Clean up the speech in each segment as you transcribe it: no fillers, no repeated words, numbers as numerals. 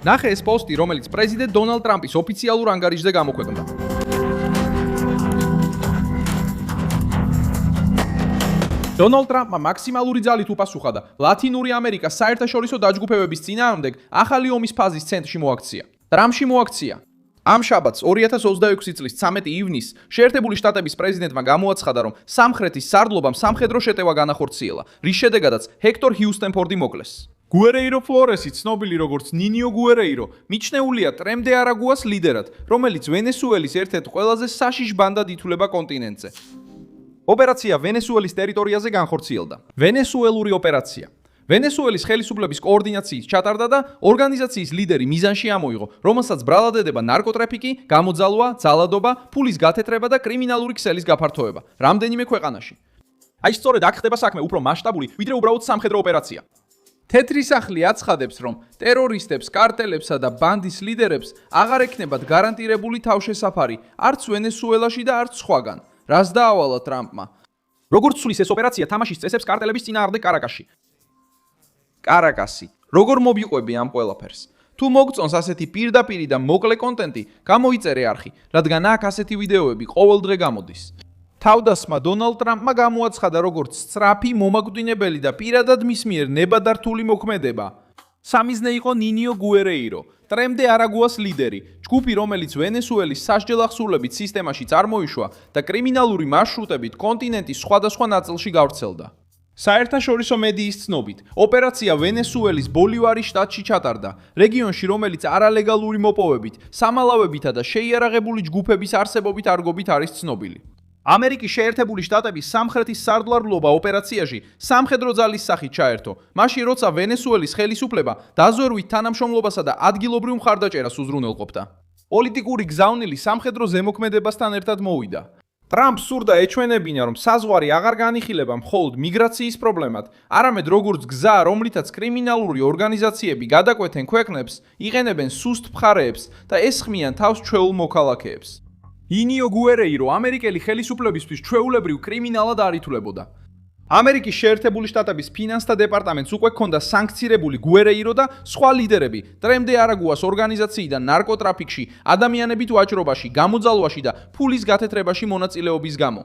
ნახე ეს პოსტი, რომელიც პრეზიდენტ დონალდ ტრამპის ოფიციალურ ანგარიშზე გამოქვეყნდა. დონალდ ტრამპმა მაქსიმალური ძალით უპასუხა და ლათინური ამერიკას საერთაშორისო დაჯგუფებების წინააღმდეგ ახალი ომის ფაზის ცენტრში მოაქცია. ტრამპში მოაქცია. ამ შაბათს 2026 წლის 13 ივნისს შეერთებული შტატების პრეზიდენტმა გამოაცხადა, რომ სამხრეთის სარდლობამ სამხედრო შეტევა განახორციელა, რის შედეგადაც ჰექტორ ჰიუსტენფორდი მოკლეს. გუერეირო ფლორესი, ცნობილი როგორც ნინიო გუერეირო, მიჩნეულია ტრემ დე არაგუას ლიდერად, რომელიც ვენესუელის ერთ-ერთ ყველაზე საშიშ ბანდად ითვლება კონტინენტზე. ოპერაცია ვენესუელის ტერიტორიაზე განხორციელდა. ვენესუელური ოპერაცია. ვენესუელის ხელისუფლების კოორდინაციის ჩატარდა და ორგანიზაციის ლიდერი მიზანში ამოიღო, რომელსაც ბრალად ედება ნარკოტრაფიკი, გამოძალვა, ძალადობა, ფულის გათეთრება და კრიმინალური ქსელის გაფართოება რამდენიმე ქვეყანაში. აი სწორედ აქ ხდება საქმე უფრო მასშტაბური, ვიდრე უბრალოდ სამხედრო ოპერაცია. თეთრი სახლი აცხადებს, რომ ტერორისტებს, კარტელებსა და ბანდის ლიდერებს აღარ ექნებათ გარანტირებული თავშესაფარი არც ვენესუელაში და არც სხვაგან. რას დაავალა ტრამპმა? როგორც ცulis ეს ოპერაცია თამაშის წესებს კარტელების წინააღმდეგ კარაკასში. კარაკასი. როგორ მოვიყვები ამ ყველაფერს? თუ მოგწონს ასეთი პირდაპირი და მოკლე კონტენტი, გამოიწერე არხი, რადგან აქ ასეთი ვიდეოები ყოველდღე გამოდის. თავდასხმა დონალდ ტრამპმა გამოაცხადა როგორც სწრაფი, მომაკვდინებელი და პირადად მის მიერ ნებადართული მოქმედება. სამიზნე იყო ნინიო გუერეირო, ტრემ დე არაგუას ლიდერი, ჯგუფი, რომელიც ვენესუელის სასჯელ ახსულებით სისტემაში წარმოიშვა და კრიმინალური მარშრუტებით კონტინენტის სხვადასხვა ნაწილში გავრცელდა. საერთაშორისო მედიის ცნობით, ოპერაცია ვენესუელის ბოლივარის შტატში ჩატარდა, რეგიონში, რომელიც არალეგალური მოპოვებით, სამალავებითა და შეიარაღებული ჯგუფების არსებობით არგობით არის ცნობილი. ამერიკის შეერთებული შტატების სამხრეთის სარდლარბლობა ოპერაციაში სამხედრო ძალის სახით ჩაერთო, მაშინ როცა ვენესუელის ხელისუფლება დაზვერვით თანამშრომლობასა და ადგილობრივ მხარდაჭერას უზრუნველყოფდა. პოლიტიკური გზავნილი სამხედრო ზემოქმედებასთან ერთად მოვიდა. ტრამპს სურდა ეჩვენებინა, რომ საზღვარი აღარ განიხილება მხოლოდ მიგრაციის პრობლემად, არამედ როგორც გზა, რომლითაც კრიმინალური ორგანიზაციები გადაკვეთენ ქვეყნებს, იყენებენ სუსტ მხარეებს და ესხმიან თავს ჩვეულ მოქალაქეებს. ინიო გუერეირო ამერიკელი ხელისუფლებისთვის ჩვეულებრივ კრიმინალად არ ითვლებოდა. ამერიკის შეერთებული შტატების ფინანსთა დეპარტამენტს უკვე ჰქონდა სანქცირებული გუერეირო და სხვა ლიდერები ტრემ დე არაგუას ორგანიზაციიდან ნარკოტრაფიკში, ადამიანებით ვაჭრობაში, გამოძალვაში და ფულის გათეთრებაში მონაწილეობის გამო.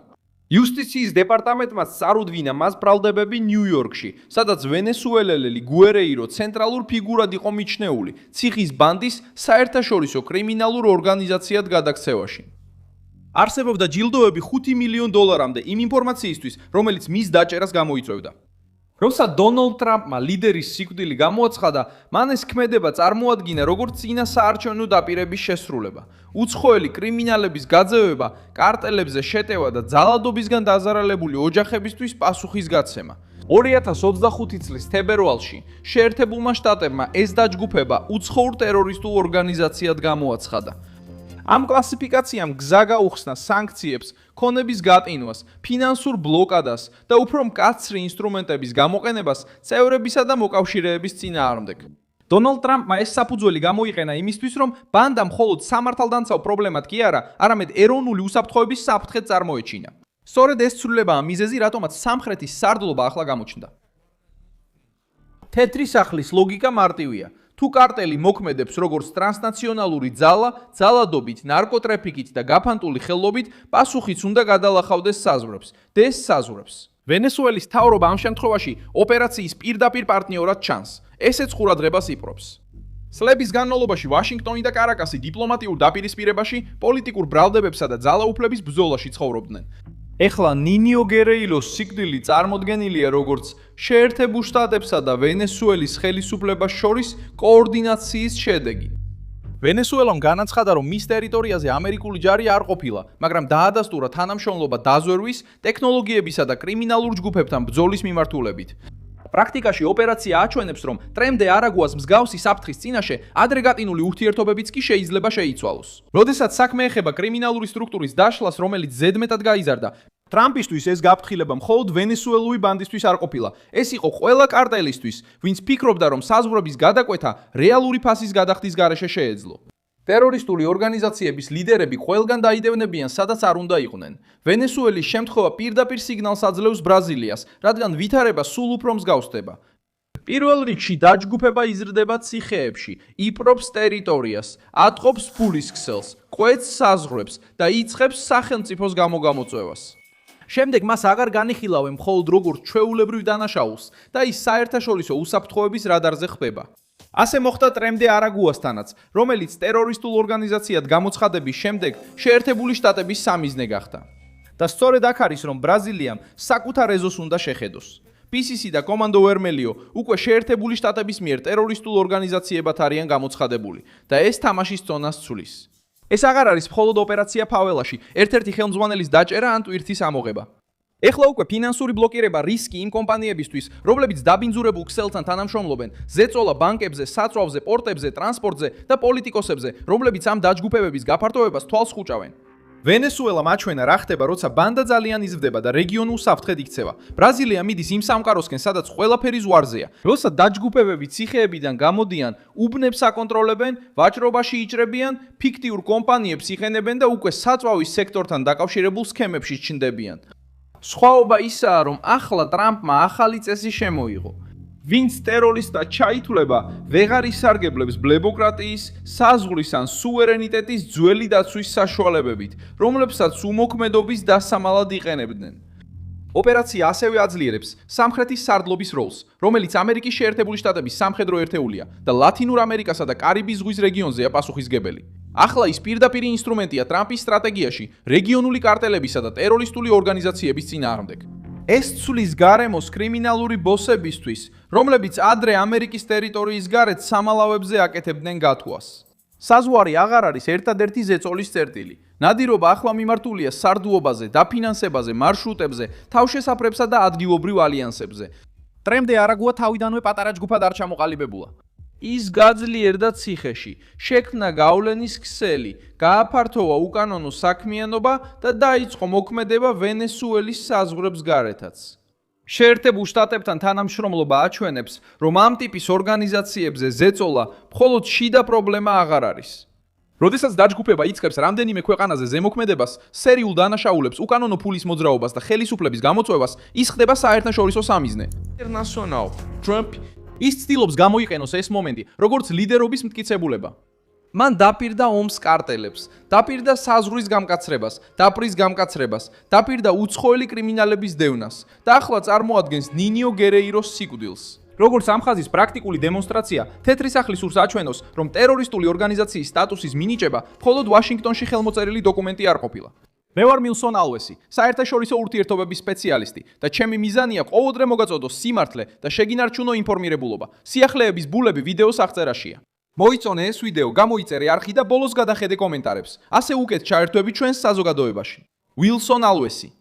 იუსტიციის დეპარტამენტმა წარუდგინა მას ბრალდებები ნიუ-იორკში, სადაც ვენესუელელი გუერეირო ცენტრალურ ფიგურად იყო მიჩნეული ციხის ბანდის საერთაშორისო კრიმინალურ ორგანიზაციად გადაქცევაში. არსებობდა ჯილდოები $5 მილიონ იმ ინფორმაციისთვის, რომელიც მის დაჭერას გამოიწვევდა. როცა დონალდ ტრამპმა ლიდერის სიკვდილი გამოაცხადა, მან ეს ქმედება წარმოადგინა როგორც წინა საარჩევნო დაპირების შესრულება. უცხოელი კრიმინალების გაძევება, კარტელებზე შეტევა და ძალადობისგან დაზარალებული ოჯახებისთვის პასუხისგაცემა. 2025 წლის თებერვალში შეერთებულმა შტატებმა ეს დაჯგუფება უცხოურ ტერორისტულ ორგანიზაციად გამოაცხადა. ამ კლასიფიკაციამ გზა გაუხსნა სანქციებს, ქონების გატინვას, ფინანსურ ბლოკადას და უფრო მკაცრი ინსტრუმენტების გამოყენებას წევრებისა და მოკავშირეების წინააღმდეგ. დონალდ ტრამპმა ეს საფუძველი გამოიყენა იმისთვის, რომ ბანდა მხოლოდ სამართალდამცავ პრობლემად კი არა, არამედ ეროვნული უსაფრთხოების საფრთხედ წარმოეჩინა. სწორედ ეს ცვლილებაა მიზეზი, რატომაც სამხრეთის სარდლობა ახლა გამოჩნდა. თეთრი სახლის ლოგიკა მარტივია. თუ კარტელი მოქმედებს როგორც ტრანსნაციონალური ძალა, ძალადობით, ნარკოტრაფიკით და გაფანტული ხელობით, პასუხიც უნდა გადალახავდეს საზღვრებს. და ეს საზღვრებს. ვენესუელის მთავრობა ამ შემთხვევაში ოპერაციის პირდაპირ პარტნიორად ჩანს. ესეც ყურადღებას იპყრობს. წლების განმავლობაში ვაშინგტონი და კარაკასი დიპლომატიურ დაპირისპირებაში, პოლიტიკურ ბრალდებებსა და ძალაუფლების ბრძოლაში ცხოვრობდნენ. ეხლა ნინიო გუერეიროს სიკვდილი წარმოდგენილია როგორც შეერთებულ შტატებსა და ვენესუელის ხელისუფლებას შორის კოორდინაციის შედეგი. ვენესუელამ განაცხადა, რომ მის ტერიტორიაზე ამერიკული ჯარი არ ყოფილა, მაგრამ დაადასტურა თანამშრომლობა დაზვერვის, ტექნოლოგიებისა და კრიმინალურ ჯგუფებთან ბრძოლის მიმართულებით. პრაქტიკაში ოპერაცია აჩვენებს, რომ ტრემ დე არაგუას მსგავსი საფრთხის წინაშე ადრე გატინული ურთიერთობებიც კი შეიძლება შეიცვალოს. როდესაც საქმე ეხება კრიმინალური სტრუქტურის დაშლას, რომელიც ზედმეტად გაიზარდა, ტრამპისთვის ეს გაფრთხილება მხოლოდ ვენესუელური ბანდისთვის არ ყოფილა. ეს იყო ყველა კარტელისთვის, ვინც ფიქრობდა, რომ საზღვრების გადაკვეთა რეალური ფასის გადახდის გარეშე შეეძლო. ტერორისტული ორგანიზაციების ლიდერები ყველგან დაიდევნებიან, სადაც არ უნდა იყვნენ. ვენესუელის შემთხვევა პირდაპირ სიგნალს აძლევს ბრაზილიას, რადგან ვითარება სულ უფრო მსგავსდება. პირველ რიგში დაჯგუფება იზრდება ციხეებში, იპრობს ტერიტორიას, ატყობს ფულის ქსელს, კვეთს საზღვრებს და იწყებს სახელმწიფოს გამოგამოწვევას. შემდეგ მას აღარ განიხილავენ მხოლოდ როგორც ჩვეულებრივ დანაშაულს და ის საერთაშორისო უსაფრთხოების რადარზე ხდება. ასე მოხდა ტრემდე არაგუასთანაც, რომელიც ტერორისტულ ორგანიზაციად გამოცხადების შემდეგ შეერთებული შტატების სამიზნე გახდა. და სწორედ აქ არის, რომ ბრაზილიამ საკუთარ ეზოს უნდა შეხედოს. PCC და კომანდო ვერმელიო უკვე შეერთებული შტატების მიერ ტერორისტულ ორგანიზაციებად არიან გამოცხადებული და ეს თამაშის წონას ცვლის. ეს აღარ არის მხოლოდ ოპერაცია ფაველაში, ერთ-ერთი ხელმძღვანელის დაჭერა ან ტვირთის ამოღება. ეხლა უკვე ფინანსური ბლოკირება რისკი იმ კომპანიებისთვის, რომლებიც დაბინძურებულ ქსელთან თანამშრომლობენ, ზეწოლა ბანკებზე, საწვავზე, პორტებზე, ტრანსპორტზე და პოლიტიკოსებზე, რომლებიც ამ დაჯგუფებების გაფართოებას თვალს ხუჭავენ. ვენესუელამ აჩვენა რა ხდება, როცა ბანდა ძალიან იზრდება და რეგიონულ საფრთხედ იქცევა. ბრაზილია მიდის იმ სამყაროსკენ, სადაც ყველაფერი ზვარზეა. როცა დაჯგუფებები ციხეებიდან გამოდიან, უბნებს აკონტროლებენ, ვაჭრობაში იჭრებიან, ფიქტიურ კომპანიებს იხენებენ და უკვე საწვავის სექტორთან დაკავშირებულ სქემებში ჩნდებიან. სხვაობა ისაა, რომ ახლა ტრამპმა ახალი წესი შემოიღო. ვინც ტერორისტად ჩაითვლება, ვეღარ ისარგებლებს ბლებოკრატიის, საზღვრის ან სუვერენიტეტის ძველი დაცვის საშუალებებით, რომლებსაც უმოქმედობის დასამალად იყენებდნენ. ოპერაცია ასევე აძლიერებს სამხრეთის სარდლობის როლს, რომელიც ამერიკის შეერთებული შტატების სამხედრო ერთეულია და ლათინურ ამერიკასა და კარიბის ზღვის რეგიონზეა პასუხისმგებელი. ახლა ის პირდაპირ ინსტრუმენტია ტრამპის სტრატეგიაში რეგიონული კარტელებისა და ტერორისტული ორგანიზაციების წინააღმდეგ. ეს ცვლის გარემოს კრიმინალური ბოსებისთვის, რომლებიც ადრე ამერიკის ტერიტორიის გარეთ სამალავებზე აკეთებდნენ გათვას. საზღვარი აღარ არის ერთადერთი ზეწოლის წერტილი. ნადირობა ახლა მიმართულია სარდუობაზე, დაფინანსებაზე, მარშრუტებზე, თავშესაფრებსა და ადგილობრივ ალიანსებზე. ტრემდე არაგუა თავიდანვე პატარა ჯგუფად არ ჩამოყალიბებულა. ის გაძლიერდა ციხეში, შექმნა გავლენის ქსელი, გააფართოვა უკანონო საქმიანობა და დაიწყო მოქმედება ვენესუელის საზღვრებს გარეთაც. შეერთებულ შტატებთან თანამშრომლობა აჩვენებს, რომ ამ ტიპის ორგანიზაციებზე ზეწოლა მხოლოდ შიდა პრობლემა აღარ არის. როდესაც დაჯგუფება იწყებს რამდენიმე ქვეყანაზე ზემოქმედებას, სერიულ დანაშაულებს, უკანონო ფულის მოძრაობას და ხელისუფლების გამოწვევას, ის ხდება საერთაშორისო სამიზნე. International Trump ის ცდილობს გამოიყენოს ეს მომენტი, როგორც ლიდერობის მტკიცებულება. მან დაპირდა ომს კარტელებს, დაპირდა საზღვრის გამკაცრებას, დაპრის გამკაცრებას, დაპირდა უცხოელი კრიმინალების დევნას და ახლა წარმოადგენს ნინიო გერეიროს სიკვდილს. როგორც ამ ხაზის პრაქტიკული დემონსტრაცია, თეთრი სახლის სურს აჩვენოს, რომ ტერორისტული ორგანიზაციის სტატუსის მინიჭება მხოლოდ ვაშინგტონში ხელმოწერილი დოკუმენტი არ ყოფილა. მე ვარ მილსონ ალვესი, საერთაშორისო ურთიერთობების სპეციალისტი და ჩემი მიზანია ყოველდღე მოგაწოდოს სიმართლე და შეგინარჩუნო ინფორმირებულობა. სიახლეების ბულები ვიდეოს აღწერაშია. მოიწონე ეს ვიდეო, გამოიწერე არხი და ბოლოს გადახედე კომენტარებს. ასე უკეთ ჩაერთვები ჩვენს საზოგადოებაში. Wilson Alvesi